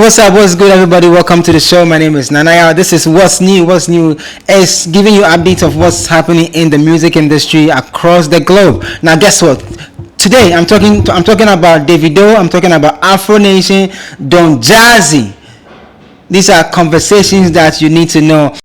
what's up? What's good, everybody? Welcome to the show. My name is Nanaya. This is What's New. What's New is giving you updates of what's happening in the music industry across the globe. Now, guess what? Today, I'm talking about Davido. I'm talking about Afro Nation, Don Jazzy. These are conversations that you need to know.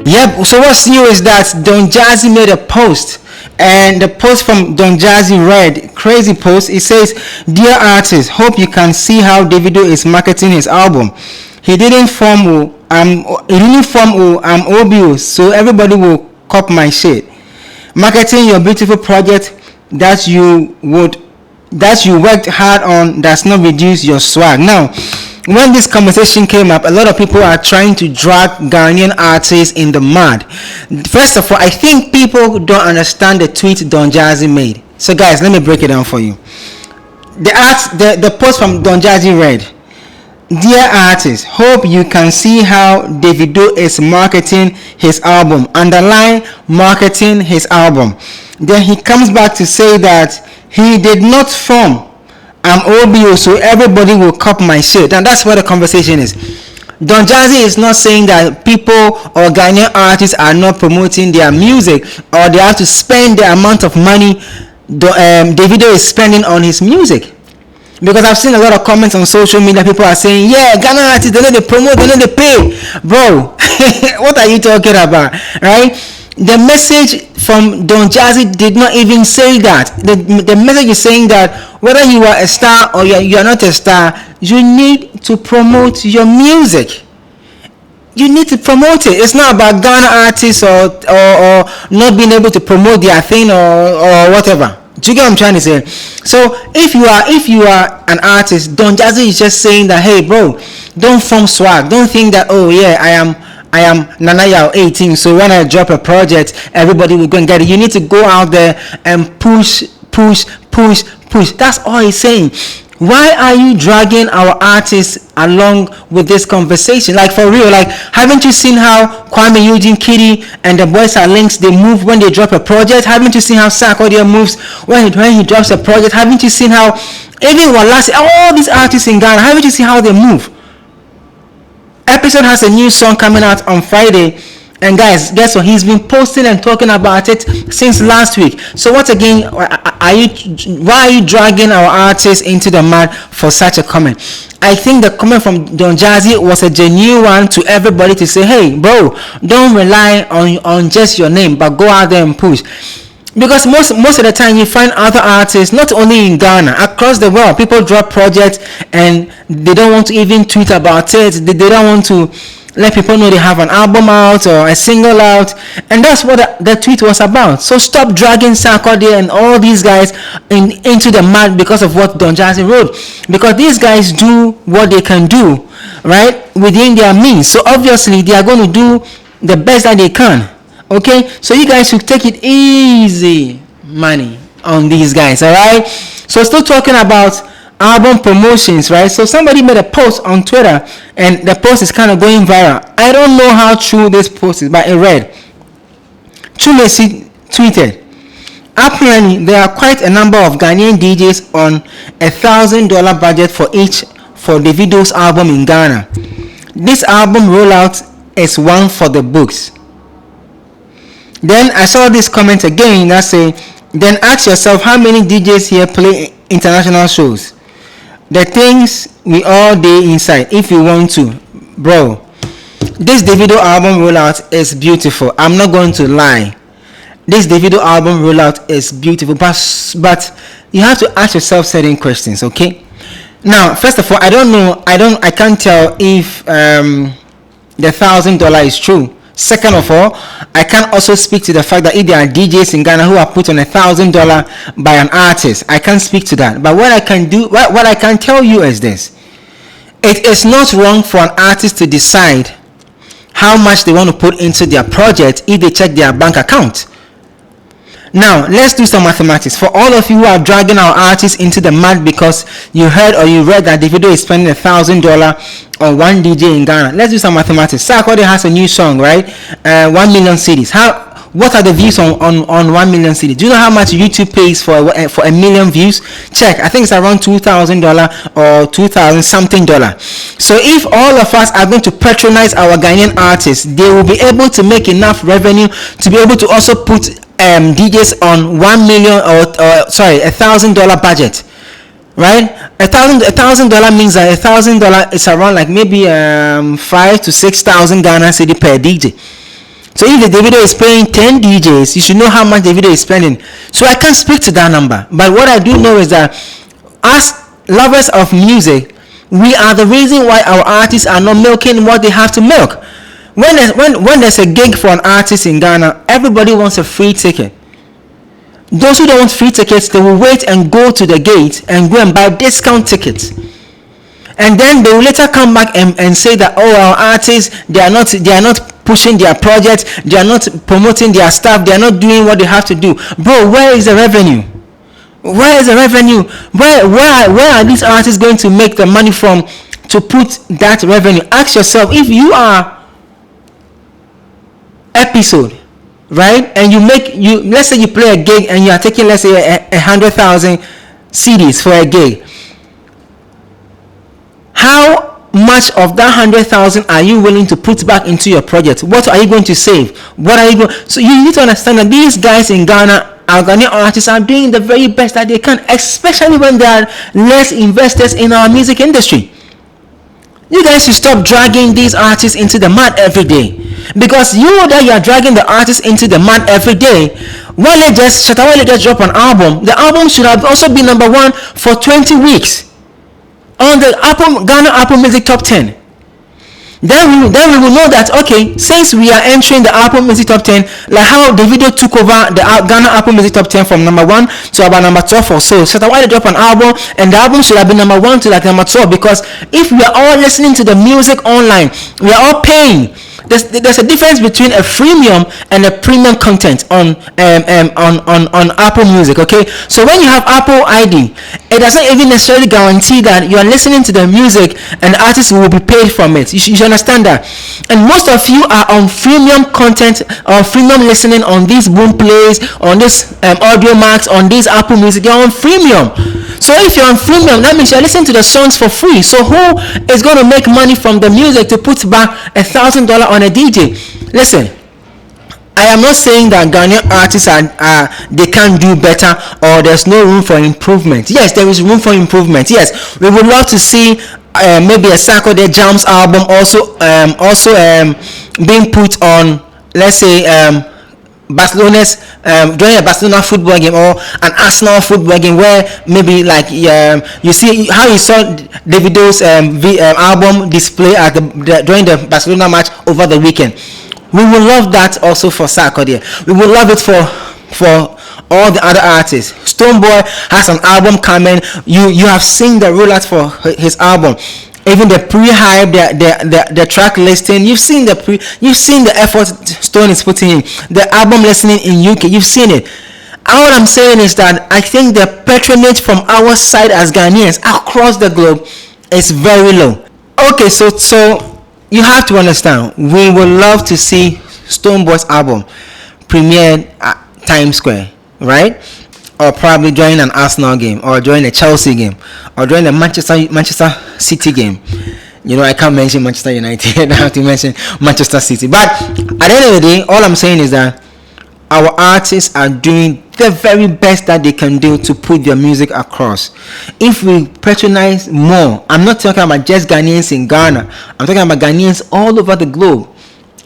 Yep, so what's new is that Don Jazzy made a post, and the post from Don Jazzy read, crazy post. It says, "Dear artists, hope you can see how Davido is marketing his album. He didn't form OBO, so everybody will cop my shit. Marketing your beautiful project that you worked hard on does not reduce your swag." Now, when this conversation came up, a lot of people are trying to drag Ghanaian artists in the mud. First of all, I think people don't understand the tweet Don Jazzy made. So guys, let me break it down for you. The post from Don Jazzy read, "Dear artists, hope you can see how Davido is marketing his album. Underline marketing his album." Then he comes back to say that he did not form OBO, so everybody will cop my shit. And that's where the conversation is. Don Jazzy is not saying that people or Ghanaian artists are not promoting their music, or they have to spend the amount of money Davido is spending on his music. Because I've seen a lot of comments on social media. People are saying, yeah, Ghana artists, they know they promote, they know they pay. Bro, what are you talking about? Right? The message from Don Jazzy did not even say that. The message is saying that whether you are a star or you are not a star, you need to promote your music. You need to promote it. It's not about Ghana artists or not being able to promote their thing or whatever. Do you get what I'm trying to say? So if you are an artist, Don Jazzy is just saying that, hey bro, don't form swag. Don't think that, oh yeah, I am Nanaya 18, so when I drop a project, everybody will go and get it. You need to go out there and push. That's all he's saying. Why are you dragging our artists along with this conversation? Like, for real, like, haven't you seen how Kwame Eugene Kitty and the Boys Are Links, they move when they drop a project? Haven't you seen how Sarkodie moves when he drops a project? Haven't you seen how even all these artists in Ghana, haven't you seen how they move? Episode has a new song coming out on Friday, and guys, guess what? He's been posting and talking about it since last week. So what again? Why are you dragging our artists into the mud for such a comment? I think the comment from Don Jazzy was a genuine one to everybody to say, hey bro, don't rely on just your name, but go out there and push. Because most of the time you find other artists, not only in Ghana, across the world, people drop projects and they don't want to even tweet about it. They don't want to let people know they have an album out or a single out, and that's what the tweet was about. So stop dragging Sarkodie and all these guys into the mud because of what Don Jazzy wrote. Because these guys do what they can do, right, within their means. So obviously they are going to do the best that they can. Okay, so you guys should take it easy money on these guys, all right? So still talking about album promotions, right? So somebody made a post on Twitter, and the post is kind of going viral. I don't know how true this post is, but it read, Chumesi tweeted, apparently there are quite a number of Ghanaian DJs on $1,000 budget for each for Davido's album in Ghana. This album rollout is one for the books. Then I saw this comment again that say, then ask yourself how many DJs here play international shows. The things we all do inside if you want to. Bro, this Davido album rollout is beautiful. I'm not going to lie. This Davido album rollout is beautiful, but you have to ask yourself certain questions, okay? Now, first of all, I can't tell if the $1,000 is true. Second of all, I can also speak to the fact that if there are DJs in Ghana who are put on $1,000 by an artist, I can't speak to that. But what I can tell you is this: it is not wrong for an artist to decide how much they want to put into their project if they check their bank account. Now, let's do some mathematics. For all of you who are dragging our artists into the mud because you heard or you read that Davido is spending $1,000 on one DJ in Ghana, let's do some mathematics. Sarkodie has a new song, right? 1 million CDs. What are the views on 1 million CD? Do you know how much YouTube pays for a million views? Check. I think it's around $2,000 or 2,000 something dollar. So if all of us are going to patronize our Ghanaian artists, they will be able to make enough revenue to be able to also put DJs on 1 million or sorry, $1,000 budget. Right, $1,000 means that $1,000 is around like maybe 5 to 6,000 Ghana cedi per DJ. So if the Davido is paying 10 DJs, you should know how much Davido is spending. So I can't speak to that number, but what I do know is that as lovers of music, we are the reason why our artists are not milking what they have to milk. When there's a gig for an artist in Ghana, everybody wants a free ticket. Those who don't want free tickets, they will wait and go to the gate and go and buy discount tickets. And then they will later come back and say that, oh, our artists, they are not pushing their projects, they are not promoting their stuff, they are not doing what they have to do. Bro, where is the revenue? Where is the revenue? Where are these artists going to make the money from to put that revenue? Ask yourself, if you are episode, right, and let's say you play a gig and you are taking, let's say, 100,000 CDs for a gig. How much of that 100,000 are you willing to put back into your project? What are you going to save? What are you going? So you need to understand that these guys in Ghana, our Ghanaian artists, are doing the very best that they can, especially when there are less investors in our music industry. You guys should stop dragging these artists into the mud every day, because you know that you are dragging the artists into the mud every day. When they just drop an album, the album should have also been number 1 for 20 weeks on the Ghana Apple Music Top 10. Then we will know that, okay, since we are entering the Apple Music Top 10, like how Davido took over the Ghana Apple Music Top 10 from number 1 to about number 12 or so. So why they drop an album, and the album should have been number 1 to like number 12, because if we are all listening to the music online, we are all paying. There's a difference between a freemium and a premium content on Apple Music. Okay, so when you have Apple ID, it doesn't even necessarily guarantee that you are listening to the music and the artist will be paid from it. You should understand that. And most of you are on freemium content or freemium listening on these OnePlays, on this Audio Max, on these Apple Music. You're on freemium. So if you're on freemium, that means you're listening to the songs for free. So who is going to make money from the music to put back $1,000 on a DJ? Listen, I am not saying that Ghanaian artists they can't do better or there's no room for improvement. Yes, there is room for improvement. Yes, we would love to see maybe a Saturday Jams album also being put on, let's say, Barcelona's during a Barcelona football game or an Arsenal football game, where maybe like you see how you saw Davido's album display at during the Barcelona match over the weekend. We would love that also for Saturday. We would love it for all the other artists. Stonebwoy has an album coming. You have seen the rollout for his album. Even the pre-hype, the track listing, you've seen the effort Stone is putting in. The album listening in UK, you've seen it. All I'm saying is that I think the patronage from our side as Ghanaians across the globe is very low. Okay, so you have to understand, we would love to see Stonebwoy's album premiered at Times Square, right? Or probably during an Arsenal game, or during a Chelsea game, or during a Manchester City game. You know, I can't mention Manchester United. I have to mention Manchester City. But at the end of the day, all I'm saying is that our artists are doing the very best that they can do to put their music across. If we patronize more, I'm not talking about just Ghanaians in Ghana, I'm talking about Ghanaians all over the globe,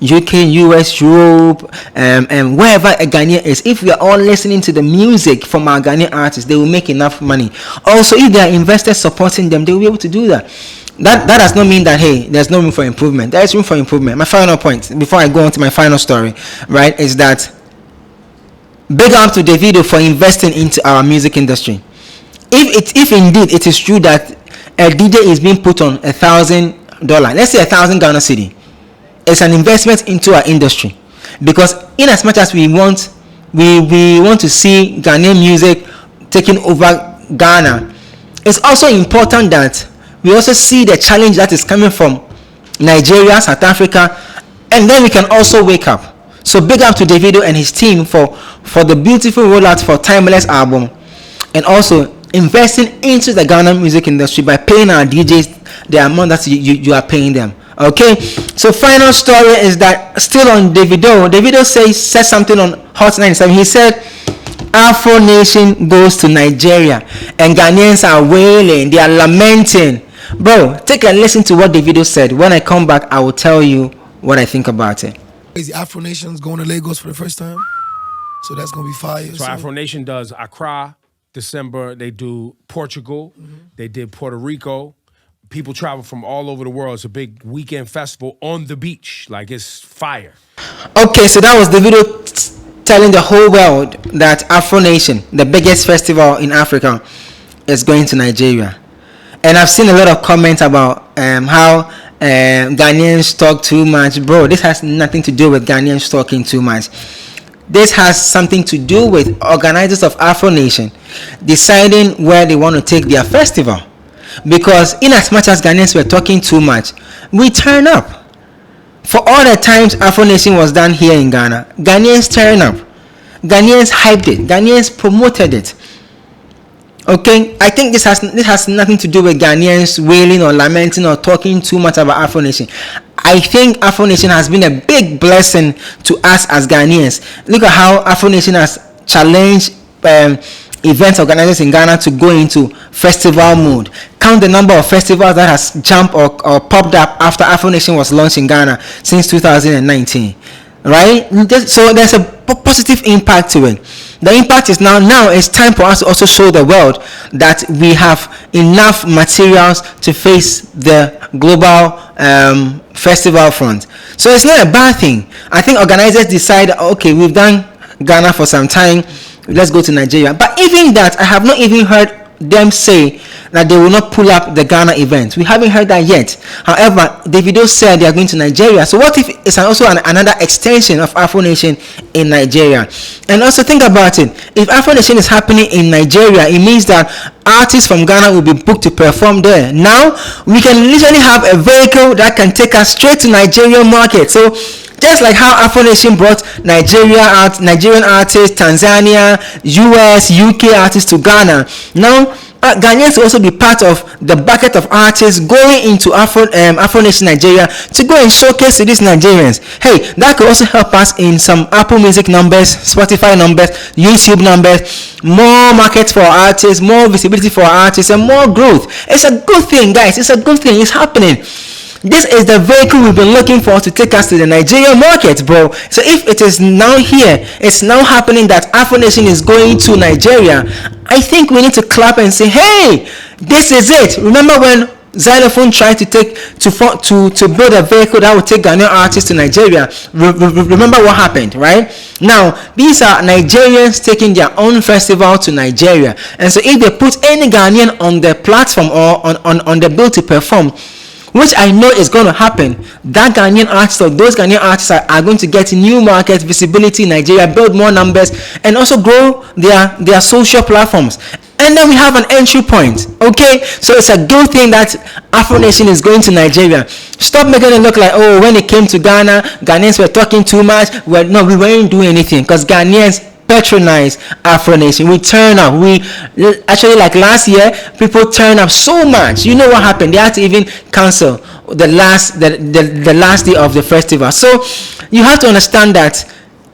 UK, US, Europe, and wherever a Ghanaian is. If we are all listening to the music from our Ghanaian artists, they will make enough money. Also, if there are investors supporting them, they will be able to do that. That does not mean that, hey, there's no room for improvement. There is room for improvement. My final point, before I go on to my final story, right, is that big up to Davido for investing into our music industry. If indeed it is true that a DJ is being put on $1,000, let's say 1,000 Ghana cedi, it's an investment into our industry, because in as much as we want to see Ghanaian music taking over Ghana, it's also important that we also see the challenge that is coming from Nigeria, South Africa, and then we can also wake up. So big up to Davido and his team for the beautiful rollout for Timeless album, and also investing into the Ghana music industry by paying our DJs the amount that you are paying them. Okay, so final story is that still on Davido. Davido said something on Hot 97. He said Afro Nation goes to Nigeria and Ghanaians are wailing, they are lamenting. Bro, take a listen to what Davido said. When I come back, I will tell you what I think about it. Crazy. Afro Nation's going to Lagos for the first time, so that's gonna be fire. So Afro Nation does Accra, December. They do Portugal. They did Puerto Rico. People travel from all over the world. It's a big weekend festival on the beach. Like, it's fire. Okay, so that was Davido telling the whole world that Afro Nation, the biggest festival in Africa, is going to Nigeria. And I've seen a lot of comments about how Ghanaians talk too much. Bro, this has nothing to do with Ghanaians talking too much. This has something to do with organizers of Afro Nation deciding where they want to take their festival. Because in as much as Ghanaians were talking too much, we turn up. For all the times Afro Nation was done here in Ghana, Ghanaians turn up. Ghanaians hyped it. Ghanaians promoted it. Okay, I think this has nothing to do with Ghanaians wailing or lamenting or talking too much about Afro Nation. I think Afro Nation has been a big blessing to us as Ghanaians. Look at how Afro Nation has challenged event organizers in Ghana to go into festival mode. Count the number of festivals that has jumped or popped up after Afro Nation was launched in Ghana since 2019. Right? So there's a positive impact to it. The impact is now it's time for us to also show the world that we have enough materials to face the global festival front. So it's not a bad thing. I think organizers decide, okay, we've done Ghana for some time, let's go to Nigeria. But even that, I have not even heard them say that they will not pull up the Ghana event. We haven't heard that yet. However, Davido said they are going to Nigeria. So what if it's also another extension of Afro Nation in Nigeria? And also think about it. If Afro Nation is happening in Nigeria, it means that artists from Ghana will be booked to perform there. Now, we can literally have a vehicle that can take us straight to Nigerian market. So just like how Afro Nation brought Nigerian artists, Tanzania, US, UK artists to Ghana, now Ghanaians will also be part of the bucket of artists going into Afro Nation Nigeria to go and showcase to these Nigerians. Hey, that could also help us in some Apple Music numbers, Spotify numbers, YouTube numbers, more markets for artists, more visibility for artists, and more growth. It's a good thing, guys. It's a good thing. It's happening. This is the vehicle we've been looking for to take us to the Nigerian market, bro. So if it is now here, it's now happening that Afro Nation is going to Nigeria, I think we need to clap and say, hey, this is it. Remember when Xylophone tried to build a vehicle that would take Ghanaian artists to Nigeria? Remember what happened, right? Now, these are Nigerians taking their own festival to Nigeria. And so if they put any Ghanaian on the platform or on the bill to perform, which I know is going to happen, that Ghanaian artists or those Ghanaian artists are going to get new market visibility in Nigeria, build more numbers, and also grow their social platforms. And then we have an entry point. Okay, so it's a good thing that Afro Nation is going to Nigeria. Stop making it look like, oh, when it came to Ghana, Ghanaians were talking too much. No, we weren't doing anything because Ghanaians patronize Afro Nation. We turn up. We actually, like last year, people turn up so much. You know what happened? They had to even cancel the last day of the festival. So you have to understand that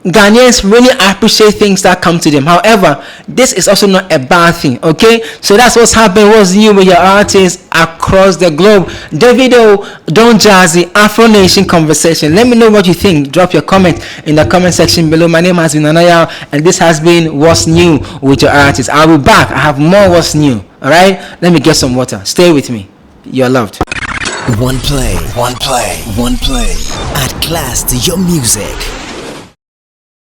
Ghanaians really appreciate things that come to them. However, this is also not a bad thing, okay? So that's what's happening. What's new with your artists across the globe? Davido, Don Jazzy, Afro Nation conversation. Let me know what you think. Drop your comment in the comment section below. My name has been Anaya, and this has been What's New with your artists. I'll be back. I have more What's New, all right? Let me get some water. Stay with me. You're loved. OnePlay. Add class to your music.